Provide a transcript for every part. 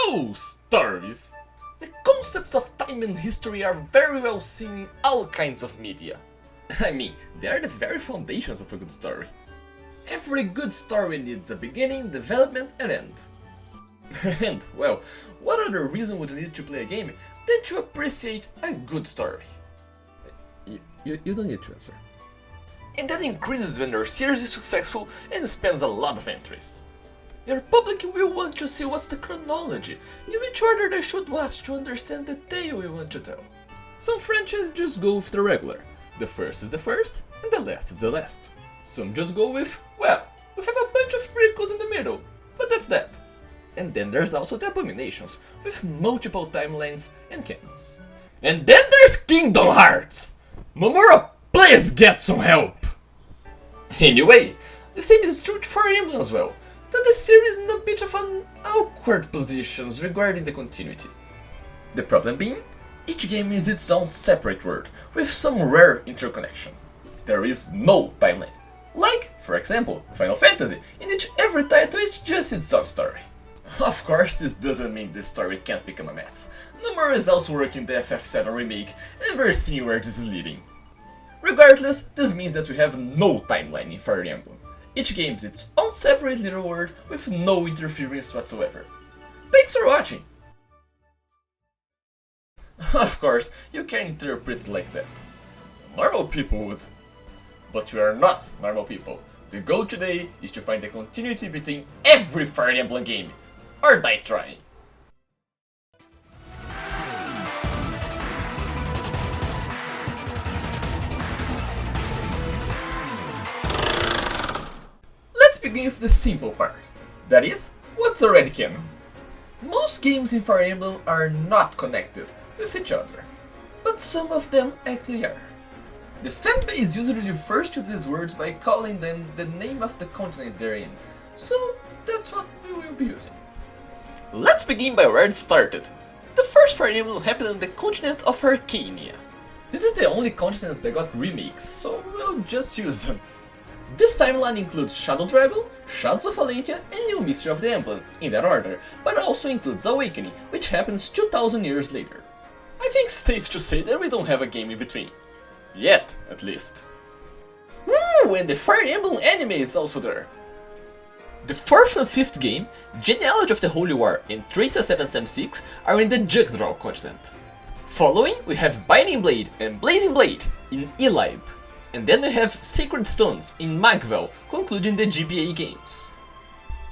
Oh, stories! The concepts of time and history are very well seen in all kinds of media. I mean, they are the very foundations of a good story. Every good story needs a beginning, development and end. And, well, what other reason would you need to play a game than to appreciate a good story? You don't need to answer. And that increases when your series is successful and spans a lot of entries. Your public will want to see what's the chronology, in which order they should watch to understand the tale you want to tell. Some franchises just go with the regular. The first is the first, and the last is the last. Some just go with, well, we have a bunch of prequels in the middle, but that's that. And then there's also the abominations, with multiple timelines and canons. And then there's Kingdom Hearts! Nomura, please get some help! Anyway, the same is true to Fire Emblem as well, though the series is in a bit of an awkward position regarding the continuity. The problem being, each game is its own separate world, with some rare interconnection. There is no timeline. Like, for example, Final Fantasy, in which every title is just its own story. Of course, this doesn't mean this story can't become a mess. Nomura is also working the FF7 remake, and we're seeing where this is leading. Regardless, this means that we have no timeline in Fire Emblem. Each game is its own separate little world with no interference whatsoever. Thanks for watching! Of course, you can interpret it like that. Normal people would. But we are not normal people. The goal today is to find the continuity between every Fire Emblem game, or die trying. Let's begin with the simple part. That is, what's already canon. Most games in Fire Emblem are not connected with each other, but some of them actually are. The fanbase usually refers to these words by calling them the name of the continent they're in, so that's what we will be using. Let's begin by where it started. The first Fire Emblem happened on the continent of Arcania. This is the only continent that got remakes, so we'll just use them. This timeline includes Shadow Dragon, Shadows of Valentia, and New Mystery of the Emblem, in that order, but also includes Awakening, which happens 2000 years later. I think it's safe to say that we don't have a game in between. Yet, at least. Woo! And the Fire Emblem anime is also there. The 4th and 5th game, Genealogy of the Holy War and Tracer 776 are in the Draug continent. Following, we have Binding Blade and Blazing Blade in Elib. And then we have Sacred Stones in Magvel, concluding the GBA games.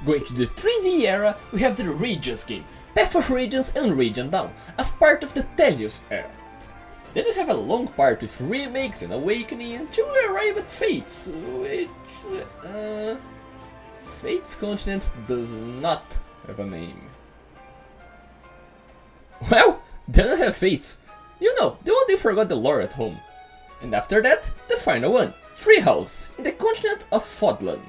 Going to the 3D era, we have the Radiance game, Path of Radiance and Radiant Dawn, as part of the Tellius era. Then we have a long part with remakes and Awakening until we arrive at Fates, which... Fates continent does not have a name. Well, then we have Fates. You know, the one they forgot the lore at home. And after that, the final one, Treehouse, in the continent of Fodlan.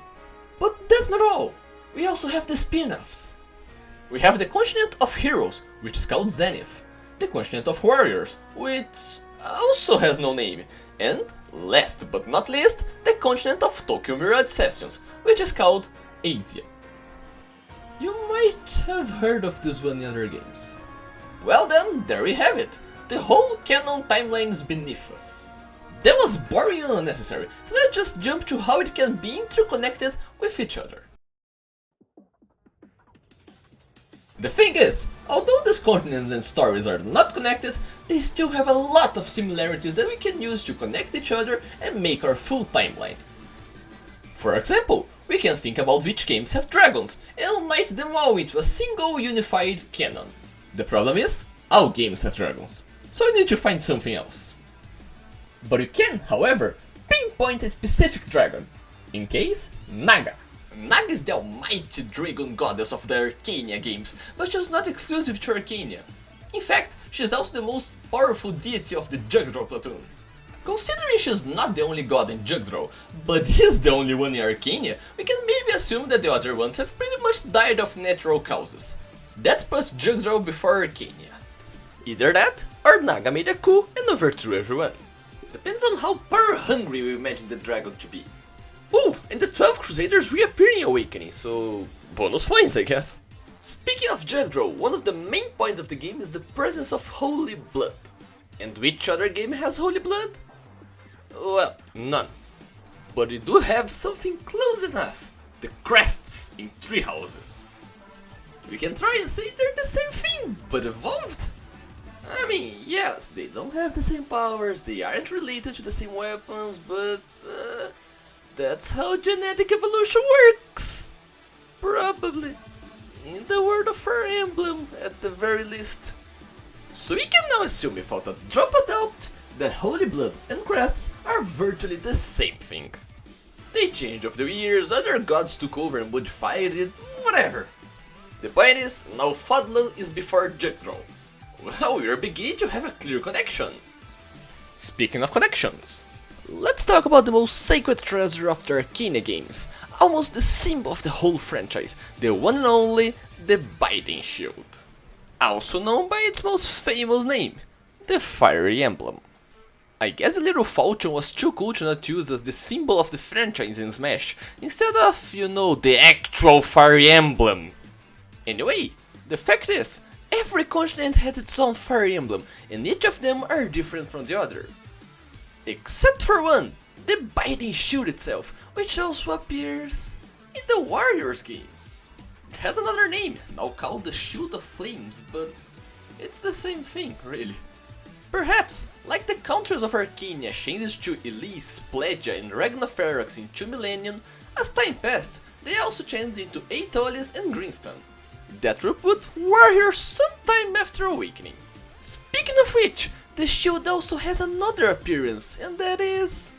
But that's not all. We also have the spin-offs. We have the continent of Heroes, which is called Zenith. The continent of Warriors, which also has no name. And, last but not least, the continent of Tokyo Mirage Sessions, which is called Asia. You might have heard of this one in other games. Well then, there we have it. The whole canon timeline is beneath us. That was boring and unnecessary, so let's just jump to how it can be interconnected with each other. The thing is, although these continents and stories are not connected, they still have a lot of similarities that we can use to connect each other and make our full timeline. For example, we can think about which games have dragons and unite them all into a single unified canon. The problem is, all games have dragons, so we need to find something else. But you can, however, pinpoint a specific dragon. In case, Naga. Naga is the almighty dragon goddess of the Arcania games, but she's not exclusive to Arcania. In fact, she's also the most powerful deity of the Jugdraw platoon. Considering she's not the only god in Jugdraw, but is the only one in Arcania, we can maybe assume that the other ones have pretty much died of natural causes. That puts Jugdraw before Arcania. Either that, or Naga made a coup and overthrew everyone. Depends on how power-hungry we imagine the dragon to be. Ooh, and the 12 Crusaders reappear in Awakening, so bonus points, I guess. Speaking of Draug, one of the main points of the game is the presence of holy blood. And which other game has holy blood? Well, none. But we do have something close enough, the crests in tree houses. We can try and say they're the same thing, but evolved. I mean, yes, they don't have the same powers, they aren't related to the same weapons, but that's how genetic evolution works. Probably. In the world of Fire Emblem, at the very least. So we can now assume without a drop of doubt that Holy Blood and Crests are virtually the same thing. They changed over the years, other gods took over and modified it, whatever. The point is, now Fodlan is before Draug. Well, we are beginning to have a clear connection. Speaking of connections, let's talk about the most sacred treasure of the Arcane games, almost the symbol of the whole franchise, the one and only, the Binding Shield. Also known by its most famous name, the Fiery Emblem. I guess the little falchion was too cool to not use as the symbol of the franchise in Smash, instead of, you know, the actual Fiery Emblem. Anyway, the fact is, every continent has its own Fire Emblem, and each of them are different from the other. Except for one, the Binding Shield itself, which also appears in the Warriors games. It has another name, now called the Shield of Flames, but it's the same thing, really. Perhaps, like the countries of Arcania changed to Elise, Pledja and Ragnarok in 2 Millennium, as time passed, they also changed into Aetolis and Greenstone. That will put Warriors sometime after Awakening. Speaking of which, the shield also has another appearance, and that is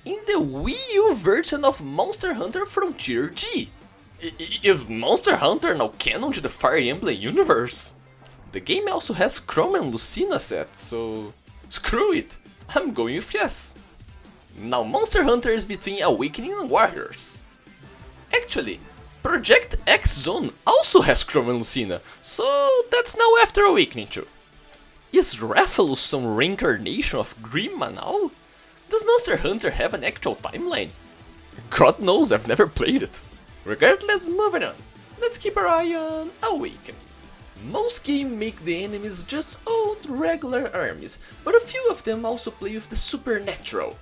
in the Wii U version of Monster Hunter Frontier G. Is Monster Hunter now canon to the Fire Emblem universe? The game also has Chrome and Lucina sets, so screw it, I'm going with yes. Now Monster Hunter is between Awakening and Warriors. Actually, Project X Zone also has Chrome and Lucina, so that's now after Awakening too. Is Rathalos some reincarnation of Grima now? Does Monster Hunter have an actual timeline? God knows, I've never played it. Regardless, moving on. Let's keep our eye on Awakening. Most games make the enemies just old regular armies, but a few of them also play with the supernatural.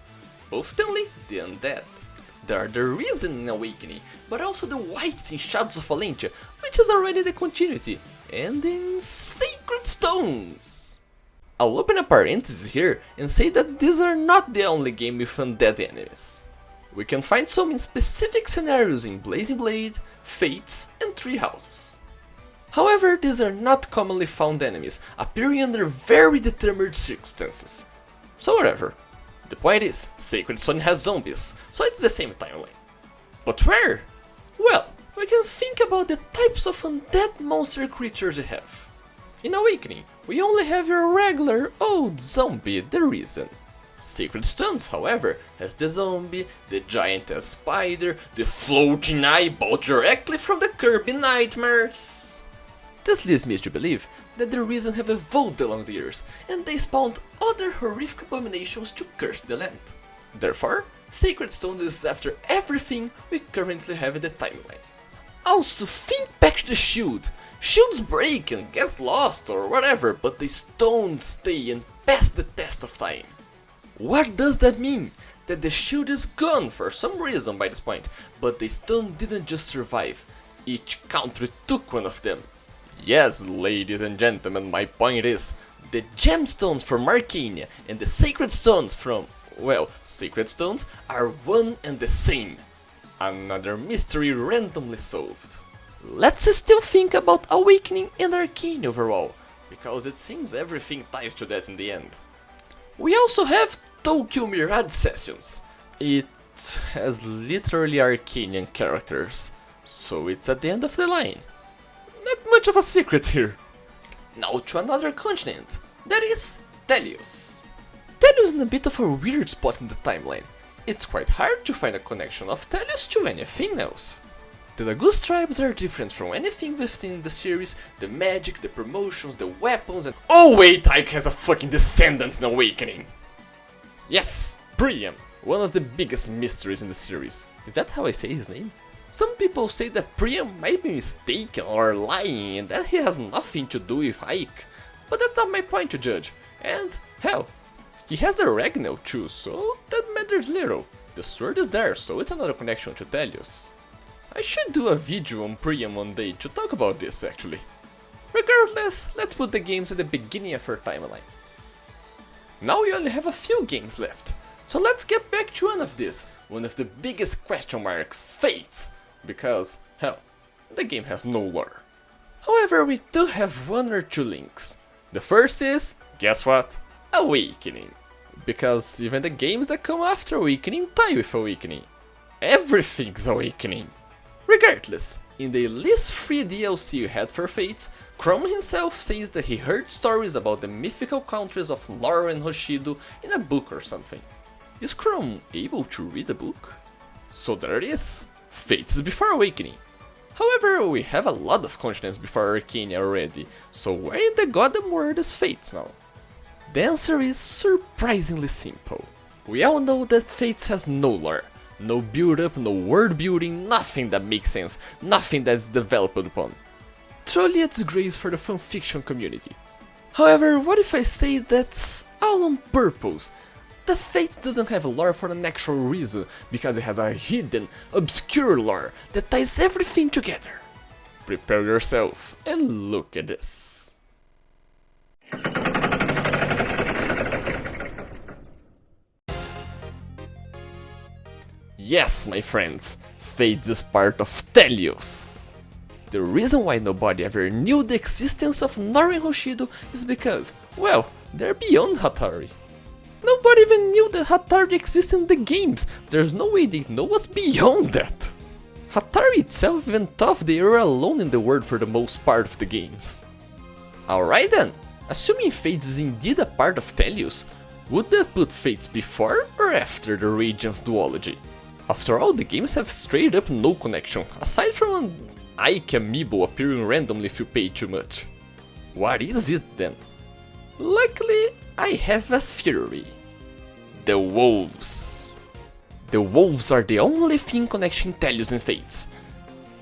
Oftenly, the undead. They are the reason in Awakening, but also the Whites in Shadows of Valentia, which is already the continuity, and in Sacred Stones. I'll open a parenthesis here and say that these are not the only game with undead enemies. We can find some in specific scenarios in Blazing Blade, Fates, and Tree Houses. However, these are not commonly found enemies, appearing under very determined circumstances. So whatever. The point is, Sacred Stone has zombies, so it's the same timeline. But where? Well, we can think about the types of undead monster creatures you have. In Awakening, we only have your regular old zombie, the Reason. Sacred Stones, however, has the zombie, the giant spider, the floating eyeball directly from the Kirby Nightmares. This leads me to believe that the Reason have evolved along the years, and they spawned other horrific abominations to curse the land. Therefore, Sacred Stones is after everything we currently have in the timeline. Also, think back to the shield. Shields break and get lost or whatever, but the stones stay and pass the test of time. What does that mean? That the shield is gone for some reason by this point, but the stone didn't just survive. Each country took one of them. Yes, ladies and gentlemen, my point is, the gemstones from Arcania and the sacred stones from, well, Sacred Stones are one and the same. Another mystery randomly solved. Let's still think about Awakening and Arcania overall, because it seems everything ties to that in the end. We also have Tokyo Mirage Sessions. It has literally Arcanian characters, so it's at the end of the line. Not much of a secret here. Now to another continent, that is Telios. Telios is in a bit of a weird spot in the timeline. It's quite hard to find a connection of Telios to anything else. The Lagus tribes are different from anything within the series, the magic, the promotions, the weapons and— oh wait, Ike has a fucking descendant in Awakening! Yes, Priam, one of the biggest mysteries in the series. Is that how I say his name? Some people say that Priam might be mistaken or lying and that he has nothing to do with Ike, but that's not my point to judge, and hell, he has a Ragnell too, so that matters little. The sword is there, so it's another connection to Telios. I should do a video on Priam one day to talk about this actually. Regardless, let's put the games at the beginning of our timeline. Now we only have a few games left, so let's get back to one of these, one of the biggest question marks, Fates, because, hell, the game has no lore. However, we do have one or two links. The first is, guess what? Awakening. Because even the games that come after Awakening tie with Awakening. Everything's Awakening. Regardless, in the least free DLC you had for Fates, Chrome himself says that he heard stories about the mythical countries of Lore and Hoshido in a book or something. Is Chrome able to read a book? So there it is, Fates is before Awakening. However, we have a lot of continents before Arcania already, so where in the goddamn world is Fates now? The answer is surprisingly simple. We all know that Fates has no lore, no build-up, no world building, nothing that makes sense, nothing that's developed upon. Truly a disgrace for the fanfiction community. However, what if I say that's all on purpose? The Fate doesn't have lore for an actual reason, because it has a hidden, obscure lore that ties everything together. Prepare yourself and look at this. Yes, my friends, Fate is part of Telios. The reason why nobody ever knew the existence of Nor and Hoshido is because, well, they're beyond Hatari. Nobody even knew that Hatari exists in the games, there's no way they know what's beyond that. Hatari itself even thought they were alone in the world for the most part of the games. Alright then, assuming Fates is indeed a part of Telios, would that put Fates before or after the Radiance duology? After all, the games have straight up no connection, aside from an Ike amiibo appearing randomly if you pay too much. What is it then? Luckily, I have a theory. The wolves. The wolves are the only thing connecting Telios and Fates.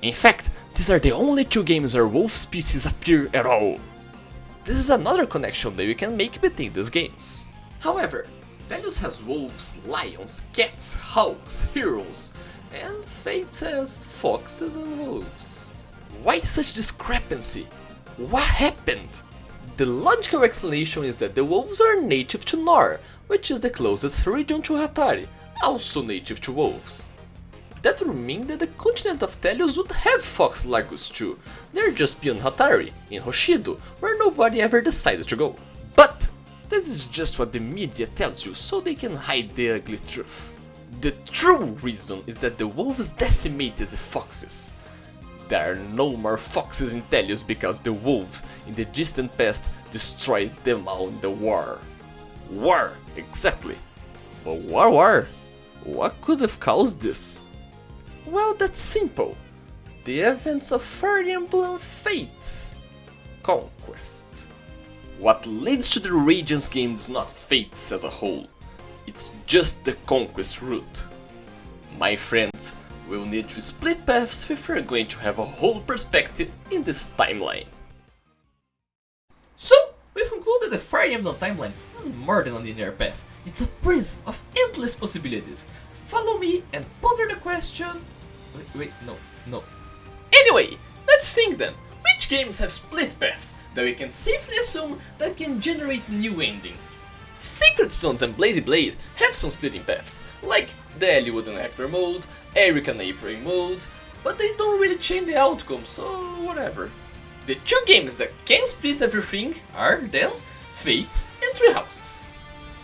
In fact, these are the only two games where wolf species appear at all. This is another connection that we can make between these games. However, Telios has wolves, lions, cats, hawks, heroes, and Fates has foxes and wolves. Why such discrepancy? What happened? The logical explanation is that the wolves are native to Nor, which is the closest region to Hatari, also native to wolves. That would mean that the continent of Telios would have fox lagos too, they're just beyond Hatari, in Hoshido, where nobody ever decided to go. But this is just what the media tells you, so they can hide the ugly truth. The true reason is that the wolves decimated the foxes. There are no more foxes in Telios because the wolves, in the distant past, destroyed them all in the war. War, exactly. But war? What could have caused this? Well, that's simple. The events of Fire Emblem Fates. Conquest. What leads to the Radiance game is not Fates as a whole. It's just the Conquest route. My friends, we'll need to split paths if we're going to have a whole perspective in this timeline. So, we've concluded the Fire Emblem timeline is more than a linear path. It's a prism of endless possibilities. Follow me and ponder the question... No. Anyway, let's think then. Which games have split paths that we can safely assume that can generate new endings? Sacred Stones and Blazy Blade have some splitting paths, like the Eliwood and Hector mode, Eric and April mode, but they don't really change the outcome, so whatever. The two games that can split everything are then Fates and Three Houses.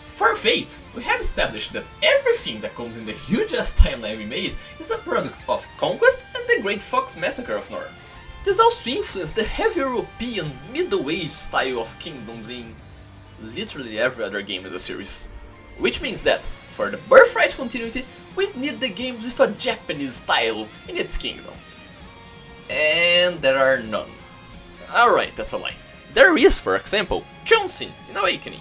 For Fate, we have established that everything that comes in the huge-ass timeline we made is a product of Conquest and the Great Fox Massacre of Nor. This also influenced the heavy European Middle Age style of kingdoms in literally every other game in the series. Which means that, for the Birthright continuity, we need the games with a Japanese style in its kingdoms. And there are none. Alright, that's a lie. There is, for example, Chonsin in Awakening.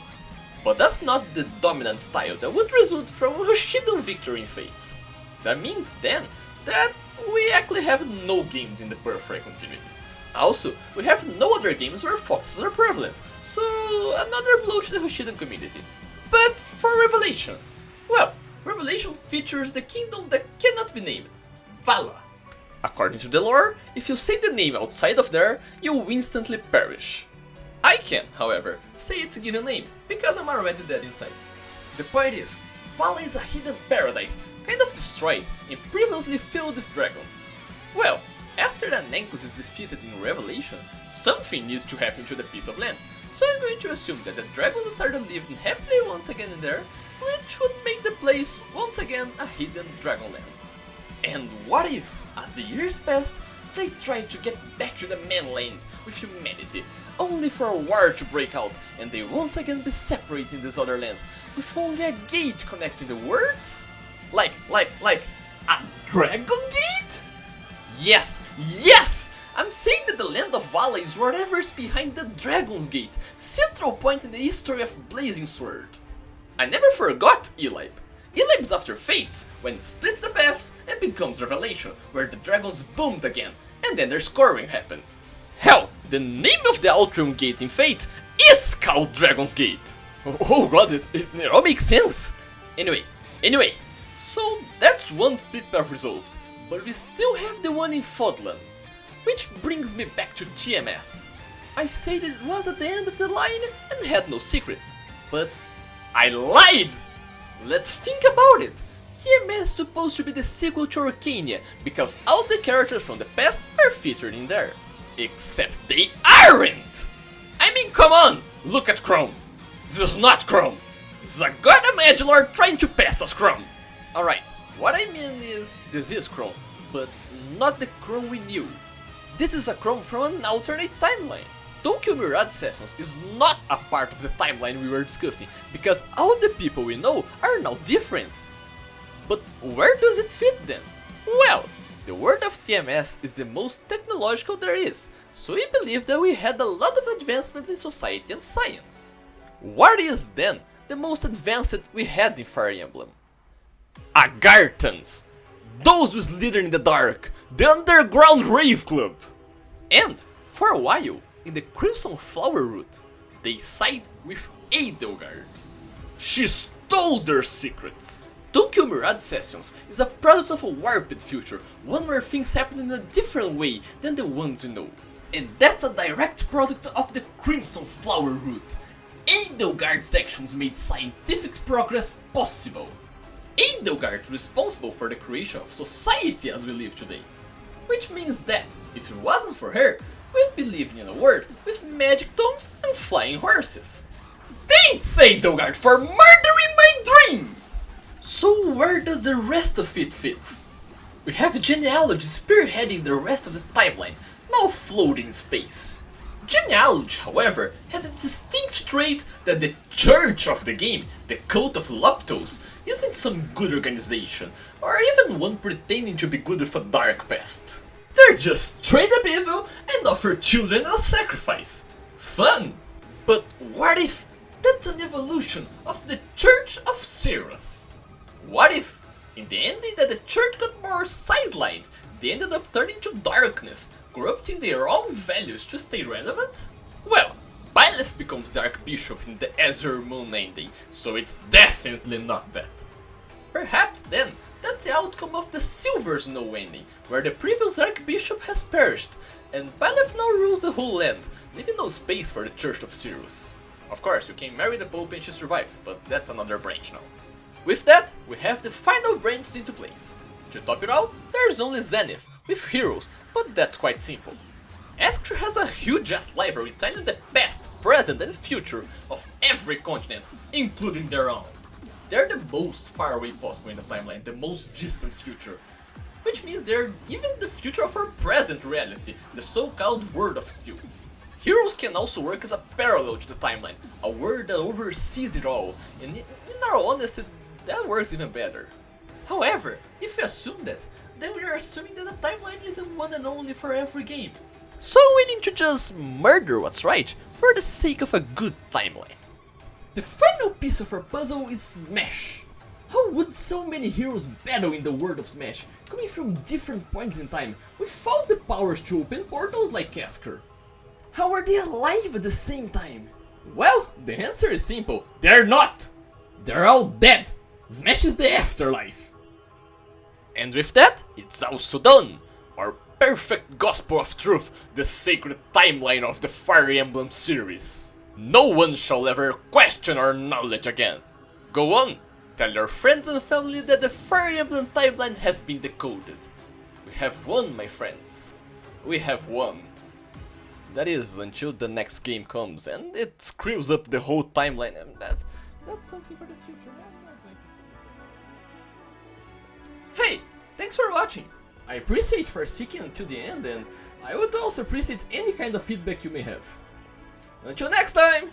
But that's not the dominant style that would result from a Hoshidan victory in Fates. That means then that we actually have no games in the Birthright continuity. Also, we have no other games where foxes are prevalent, so another blow to the Hoshidan community. But for Revelation, well, Revelation features the kingdom that cannot be named, Vala. According to the lore, if you say the name outside of there, you'll instantly perish. I can, however, say its given name, because I'm already dead inside. The point is, Vala is a hidden paradise, kind of destroyed and previously filled with dragons. Well, after that Nankus is defeated in Revelation, something needs to happen to the piece of land, so I'm going to assume that the dragons started living happily once again in there, which would make the place once again a hidden dragonland. And what if, as the years passed, they tried to get back to the mainland with humanity, only for a war to break out and they once again be separated in this other land, with only a gate connecting the worlds? Like a dragon gate? Yes! I'm saying that the land of Vala is whatever's behind the Dragon's Gate, central point in the history of Blazing Sword. I never forgot Elib. Elib's after Fates, when it splits the paths and becomes Revelation, where the dragons boomed again, and then their scoring happened. Hell, the name of the Altrium Gate in Fate is called Dragon's Gate! Oh god, it all makes sense! Anyway, so that's one split path resolved, but we still have the one in Fodlan. Which brings me back to TMS. I said it was at the end of the line and had no secrets, but I lied! Let's think about it. TMS is supposed to be the sequel to Arcania, because all the characters from the past are featured in there. Except they aren't! I mean, come on! Look at Chrome. This is not Chrome. This is a goddamn edgelord trying to pass us Chrome. Alright, what I mean is, this is Chrome, but not the Chrome we knew. This is a Chrome from an alternate timeline. Tokyo Mirage Sessions is not a part of the timeline we were discussing, because all the people we know are now different. But where does it fit then? Well, the world of TMS is the most technological there is, so we believe that we had a lot of advancements in society and science. What is then the most advanced we had in Fire Emblem? Agarthans! Those who slither in the dark, the underground rave club! And, for a while, in the Crimson Flower route, they side with Edelgard. She stole their secrets! Tokyo Mirage Sessions is a product of a warped future, one where things happen in a different way than the ones we know. And that's a direct product of the Crimson Flower route. Edelgard's actions made scientific progress possible. Edelgard is responsible for the creation of society as we live today. Which means that, if it wasn't for her, we'd be living in a world with magic tomes and flying horses. Thanks, Edelgard, for murdering my dream! So where does the rest of it fit? We have Genealogy spearheading the rest of the timeline, now floating in space. Genealogy, however, has a distinct trait that the church of the game, the cult of Loptos, isn't some good organization, or even one pretending to be good with a dark past. They're just straight up evil and offer children as sacrifice. Fun! But what if that's an evolution of the Church of Sirius? What if, in the ending that the church got more sidelined, they ended up turning to darkness, corrupting their own values to stay relevant? Well, Byleth becomes the Archbishop in the Azure Moon ending, so it's definitely not that. Perhaps then, that's the outcome of the Silver Snow ending, where the previous Archbishop has perished, and Byleth now rules the whole land, leaving no space for the Church of Sirius. Of course, you can marry the Pope and she survives, but that's another branch now. With that, we have the final branches into place. To top it all, there's only Zenith, with heroes, but that's quite simple. Askr has a huge ass library telling the past, present and future of every continent, including their own. They're the most far away possible in the timeline, the most distant future. Which means they're even the future of our present reality, the so-called World of Steel. Heroes can also work as a parallel to the timeline, a world that oversees it all, and in our honesty, that works even better. However, if we assume that, then we are assuming that the timeline isn't one and only for every game. So we need to just murder what's right for the sake of a good timeline. The final piece of our puzzle is Smash. How would so many heroes battle in the world of Smash, coming from different points in time, without the powers to open portals like Casker? How are they alive at the same time? Well, the answer is simple. They're not! They're all dead! Smash is the afterlife! And with that, it's also done! Our perfect gospel of truth, the sacred timeline of the Fire Emblem series. No one shall ever question our knowledge again. Go on, tell your friends and family that the Fire Emblem timeline has been decoded. We have won, my friends. We have won. That is, until the next game comes and it screws up the whole timeline, and that's something for the future. I'm not going to... Hey, thanks for watching. I appreciate for sticking until the end, and I would also appreciate any kind of feedback you may have. Until next time!